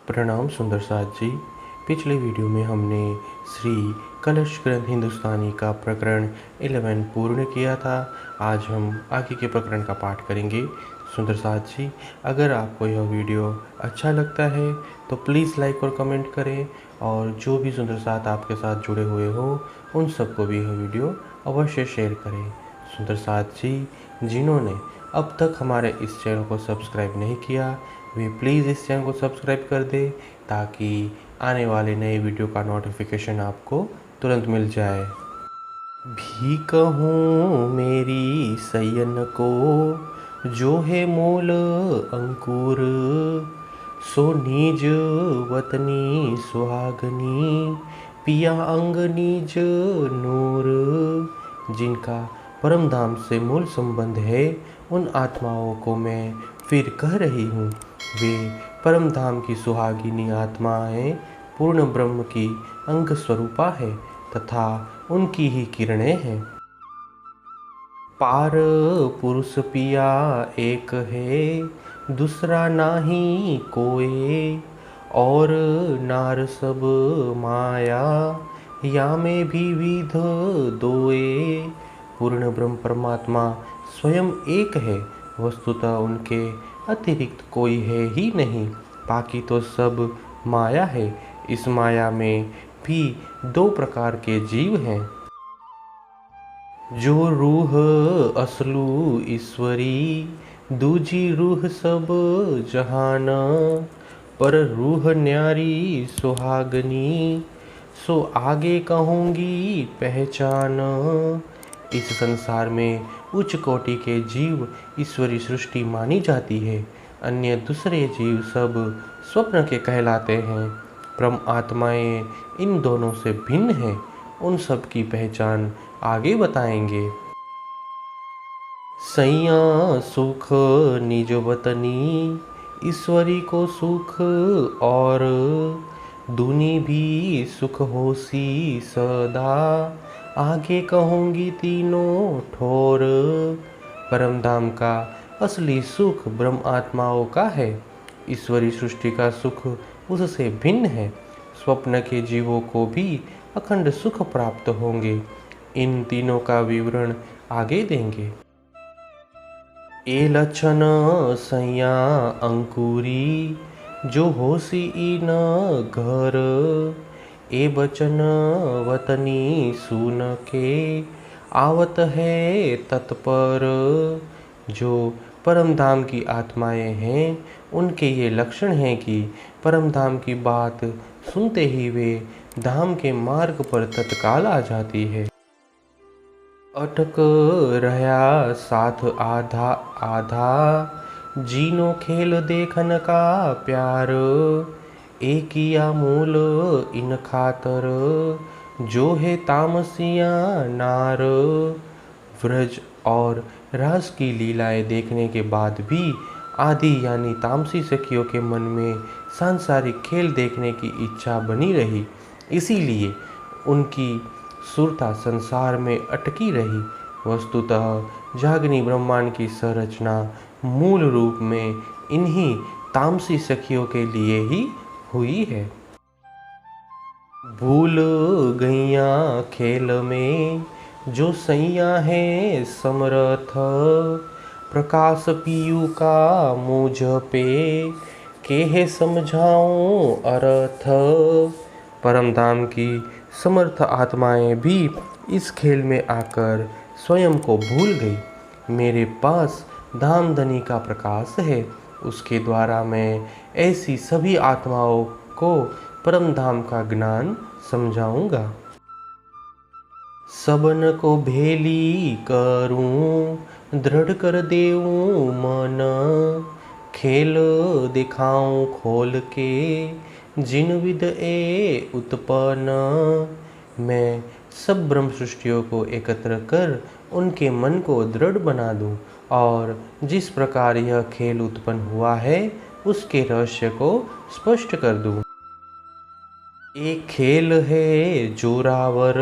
प्रणाम सुंदर साथ जी। पिछले वीडियो में हमने श्री कलश ग्रंथ हिंदुस्तानी का प्रकरण 11 पूर्ण किया था। आज हम आगे के प्रकरण का पाठ करेंगे। सुंदर साथ जी, अगर आपको यह वीडियो अच्छा लगता है तो प्लीज़ लाइक और कमेंट करें, और जो भी सुंदर साथ आपके साथ जुड़े हुए हो उन सबको भी यह वीडियो अवश्य शेयर करें। सुंदर साथ जी, जिन्होंने अब तक हमारे इस चैनल को सब्सक्राइब नहीं किया, वे प्लीज़ इस चैनल को सब्सक्राइब कर दें ताकि आने वाले नए वीडियो का नोटिफिकेशन आपको तुरंत मिल जाए। भी कहूँ मेरी सयन को, जो है मूल अंकुर, सो निज वतनी सुहागनी, पिया अंग निज नूर। जिनका परम धाम से मूल संबंध है, उन आत्माओं को मैं फिर कह रही हूँ। वे परम धाम की सुहागिनी आत्माएं पूर्ण ब्रह्म की अंग स्वरूपा है तथा उनकी ही किरणें हैं। पार पुरुष पिया एक है, दूसरा नाही कोई, और नार सब माया, या में भी विध दोए। पूर्ण ब्रह्म परमात्मा स्वयं एक है, वस्तुतः उनके अतिरिक्त कोई है ही नहीं, बाकी तो सब माया है। इस माया में भी दो प्रकार के जीव हैं, जो रूह असलू ईश्वरी, दूजी रूह सब जहान, पर रूह न्यारी सुहागनी, सो आगे कहूँगी पहचान। इस संसार में उच्च कोटि के जीव ईश्वरी सृष्टि मानी जाती है, अन्य दूसरे जीव सब स्वप्न के कहलाते हैं। परम आत्माएं इन दोनों से भिन्न हैं, उन सब की पहचान आगे बताएंगे। सैया सुख निज वतनी, ईश्वरी को सुख और, दुनी भी सुख होसी सदा, आगे कहूँगी तीनों ठोर। परम धाम का असली सुख ब्रह्म आत्माओं का है, ईश्वरी सृष्टि का सुख उससे भिन्न है। स्वप्न के जीवों को भी अखंड सुख प्राप्त होंगे। इन तीनों का विवरण आगे देंगे। ए लक्षण सैया अंकुरी, जो होसी इन घर, ए बचन वतनी सुन के, आवत है तत्पर। जो परम धाम की आत्माएं हैं, उनके ये लक्षण हैं कि परम धाम की बात सुनते ही वे धाम के मार्ग पर तत्काल आ जाती है। अटक रहा साथ आधा आधा, जीनो खेल देखन का प्यार, एकिया मूल इन खातर, जो है तामसिया नार। व्रज और रास की लीलाएं देखने के बाद भी आदि यानी तामसी सखियों के मन में सांसारिक खेल देखने की इच्छा बनी रही, इसीलिए उनकी सुरता संसार में अटकी रही। वस्तुतः जागनी ब्रह्मांड की संरचना मूल रूप में इन्हीं तामसी सखियों के लिए ही हुई है। भूल गैया खेल में, जो सैया है समरथ, प्रकाश पियू का मुझ पे, केहे समझाऊं अर्थ। परम धाम की समर्थ आत्माएं भी इस खेल में आकर स्वयं को भूल गई। मेरे पास धामधनी का प्रकाश है, उसके द्वारा मैं ऐसी सभी आत्माओं को परम धाम का ज्ञान समझाऊंगा। सबन को भेली करूं, दृढ़ कर देऊं मन, खेल दिखाऊं खोल के, जिन विद ए उत्पन्न। मैं सब ब्रह्म सृष्टियों को एकत्र कर उनके मन को दृढ़ बना दूं, और जिस प्रकार यह खेल उत्पन्न हुआ है उसके रहस्य को स्पष्ट कर दूं। एक खेल है जोरावर,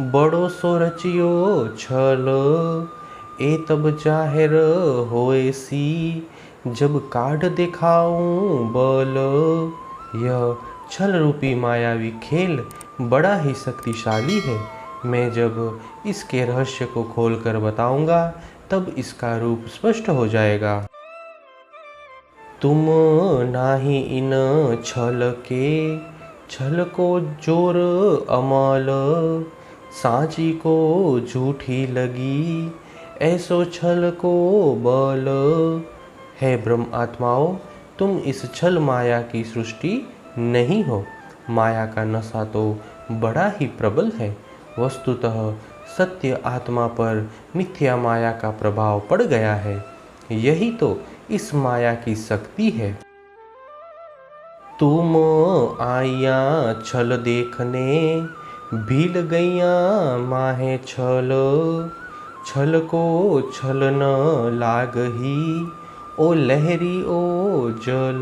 बड़ो सो रचियो छल, ए तब जाहिर होए सी, जब काढ़ दिखाऊं बल। यह छल रूपी मायावी खेल बड़ा ही शक्तिशाली है। मैं जब इसके रहस्य को खोलकर बताऊंगा तब इसका रूप स्पष्ट हो जाएगा। तुम नाही इन छल के, छल को जोर अमल, सांची को झूठी लगी, ऐसो छल को बल। है ब्रह्म आत्माओं, तुम इस छल माया की सृष्टि नहीं हो। माया का नशा तो बड़ा ही प्रबल है। वस्तुतः सत्य आत्मा पर मिथ्या माया का प्रभाव पड़ गया है। यही तो इस माया की शक्ति है। तुम आया छल देखने, भील गैया माहे छल, छल को छल न लागही, ओ लहरी ओ जल।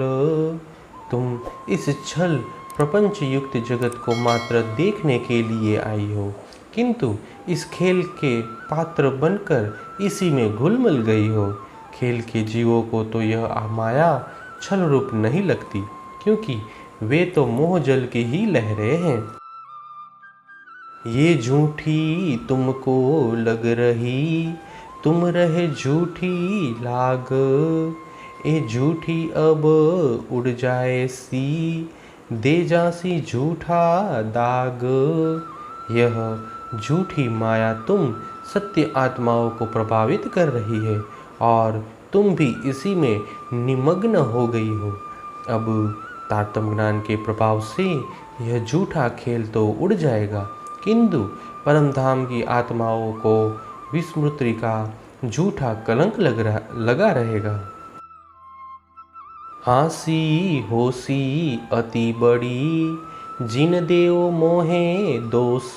तुम इस छल प्रपंच युक्त जगत को मात्र देखने के लिए आई हो, किंतु इस खेल के पात्र बनकर इसी में घुल मिल गई हो। खेल के जीवों को तो यह माया छल रूप नहीं लगती, क्योंकि वे तो मोह जल की ही लहरें हैं। ये झूठी तुमको लग रही, तुम रहे झूठी लाग, ए झूठी अब उड़ जाए सी, दे जासी झूठा दाग। यह झूठी माया तुम सत्य आत्माओं को प्रभावित कर रही है और तुम भी इसी में निमग्न हो गई हो। अब तारतम्य ज्ञान के प्रभाव से यह झूठा खेल तो उड़ जाएगा, किंतु परमधाम की आत्माओं को विस्मृति का झूठा कलंक लगा रहेगा। हासी होसी अति बड़ी, जिन देव मोहे दोष,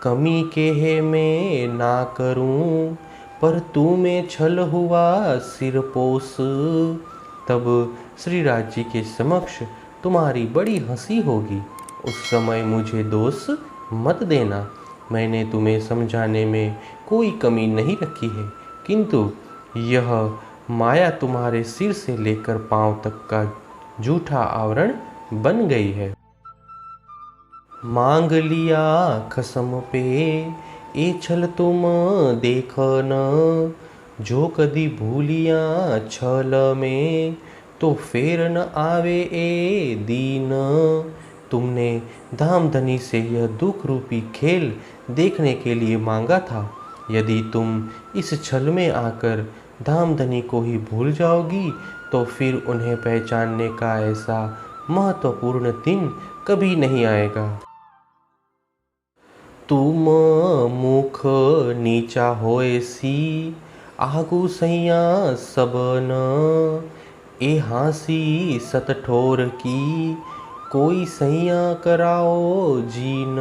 कमी के है मैं ना करूं, पर तू में छल हुआ सिरपोस। तब श्रीराज जी के समक्ष तुम्हारी बड़ी हंसी होगी। उस समय मुझे दोष मत देना। मैंने तुम्हें समझाने में कोई कमी नहीं रखी है, किंतु यह माया तुम्हारे सिर से लेकर पांव तक का झूठा आवरण बन गई है। मांग लिया कसम पे, ए छल तुम देख न, जो कदी भूलिया छल में, तो फेर न आवे ए दीन। तुमने धामधनी से यह दुख रूपी खेल देखने के लिए मांगा था। यदि तुम इस छल में आकर धामधनी को ही भूल जाओगी तो फिर उन्हें पहचानने का ऐसा महत्वपूर्ण दिन कभी नहीं आएगा। तुम मुख नीचा होए सी, आगू सैया सबन, ए हासी सत ठोर की, कोई सैया कराओ जीन।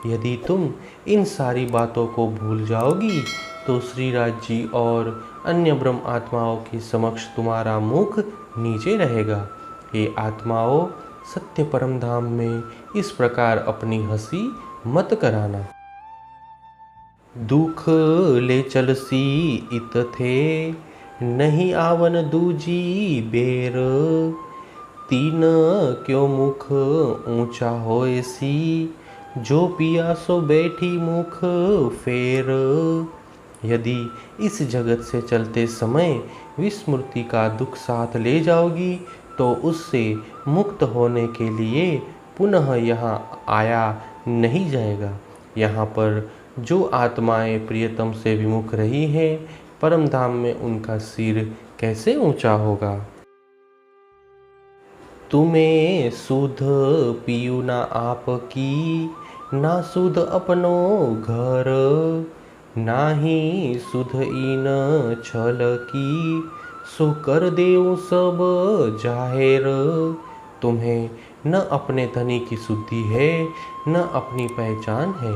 यदि तुम इन सारी बातों को भूल जाओगी तो श्रीराज जी और अन्य ब्रह्म आत्माओं के समक्ष तुम्हारा मुख नीचे रहेगा। ये आत्माओं, सत्य परम धाम में इस प्रकार अपनी हंसी मत कराना। दुख ले चलसी इत थे, नहीं आवन दूजी बेर, तीन क्यों मुख ऊंचा होए सी, जो पिया सो बैठी मुख फेर। यदि इस जगत से चलते समय विस्मृति का दुख साथ ले जाओगी तो उससे मुक्त होने के लिए पुनः यहाँ आया नहीं जाएगा। यहाँ पर जो आत्माएं प्रियतम से विमुख रही हैं, परम धाम में उनका सिर कैसे ऊंचा होगा। तुम्हें सुध पियू ना आपकी, ना सुध अपनो घर, नाही सुध इन छल की, सो कर देऊ सब जाहिर। तुम्हें न अपने धनी की शुद्धि है, न अपनी पहचान है,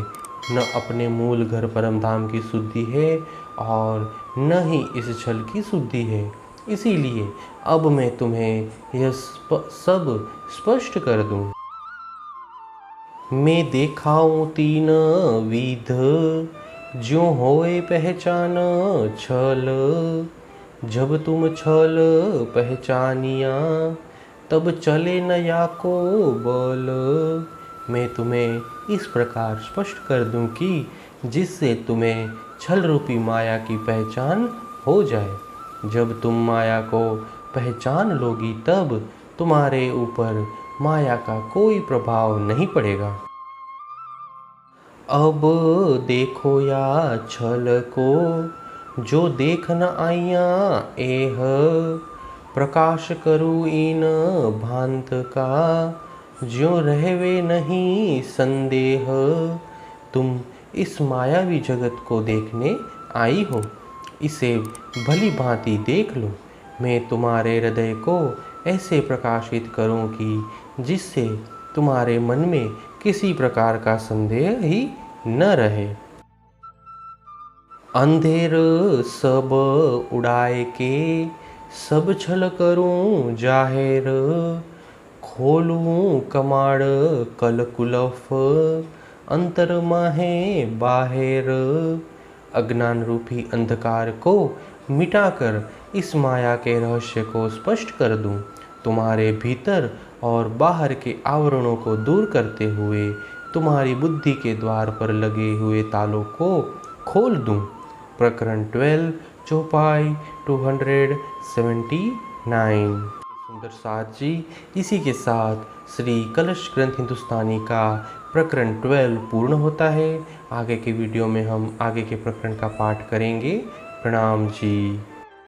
न अपने मूल घर परम धाम की शुद्धि है और न ही इस छल की शुद्धि है। इसीलिए अब मैं तुम्हें यह सब स्पष्ट कर दूं। मैं देखाऊं तीन विध, जो होए पहचान छल। जब तुम छल पहचानिया, तब चले न या को बल। मैं तुम्हें इस प्रकार स्पष्ट कर दूं कि जिससे तुम्हें छल रूपी माया की पहचान हो जाए। जब तुम माया को पहचान लोगी तब तुम्हारे ऊपर माया का कोई प्रभाव नहीं पड़ेगा। अब देखो या छल को जो देख न आइया एह। प्रकाश करूँ इन भांत का ज्यों रहवे नहीं संदेह। तुम इस मायावी जगत को देखने आई हो, इसे भली भांति देख लो। मैं तुम्हारे हृदय को ऐसे प्रकाशित करूं कि जिससे तुम्हारे मन में किसी प्रकार का संदेह ही न रहे। अंधेर सब उड़ाए के सब छल करूं जाहिर। खोलूं कमाड़ कलकुलफ अंतर माहे बाहिर। अज्ञान रूपी अंधकार को मिटाकर इस माया के रहस्य को स्पष्ट कर दूं। तुम्हारे भीतर और बाहर के आवरणों को दूर करते हुए तुम्हारी बुद्धि के द्वार पर लगे हुए तालों को खोल दूं। प्रकरण 12 चौपाई 279। सुंदर साथ जी, इसी के साथ श्री कलश ग्रंथ हिंदुस्तानी का प्रकरण 12 पूर्ण होता है। आगे के वीडियो में हम आगे के प्रकरण का पाठ करेंगे। प्रणाम जी।